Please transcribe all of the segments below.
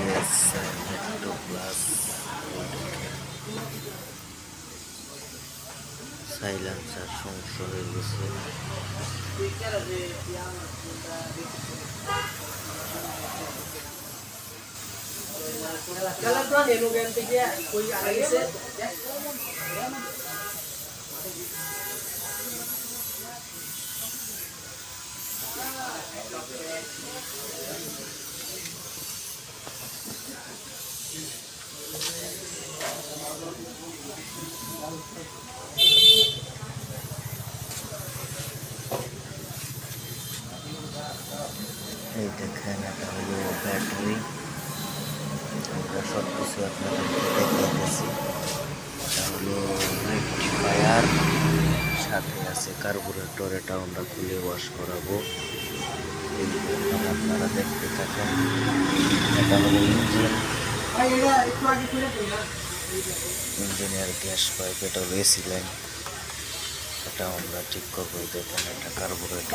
Metro plus silencer সমস্যা হয়ে গেছে। এই দেখেন এটা হলো ব্যাটারি, আমরা সব কিছু আপনাদেরকে দেখাইতেছি। এটা হলো রেকটিফায়ার, সাথে আছে কার্বোরেটর, এটা আমরা খুলে ওয়াশ করাবো। আপনারা দেখতে থাকেন। এটা হলো ইঞ্জিনিয়ার গ্যাস পাইপ, এটা হলো এসি লাইন, এটা আমরা ঠিক করবো। দেখেন এটা কার্বোরেটর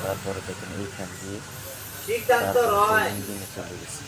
তারপরে দেখেন এইখান দিয়ে ইঞ্জিনে চলে গেছে।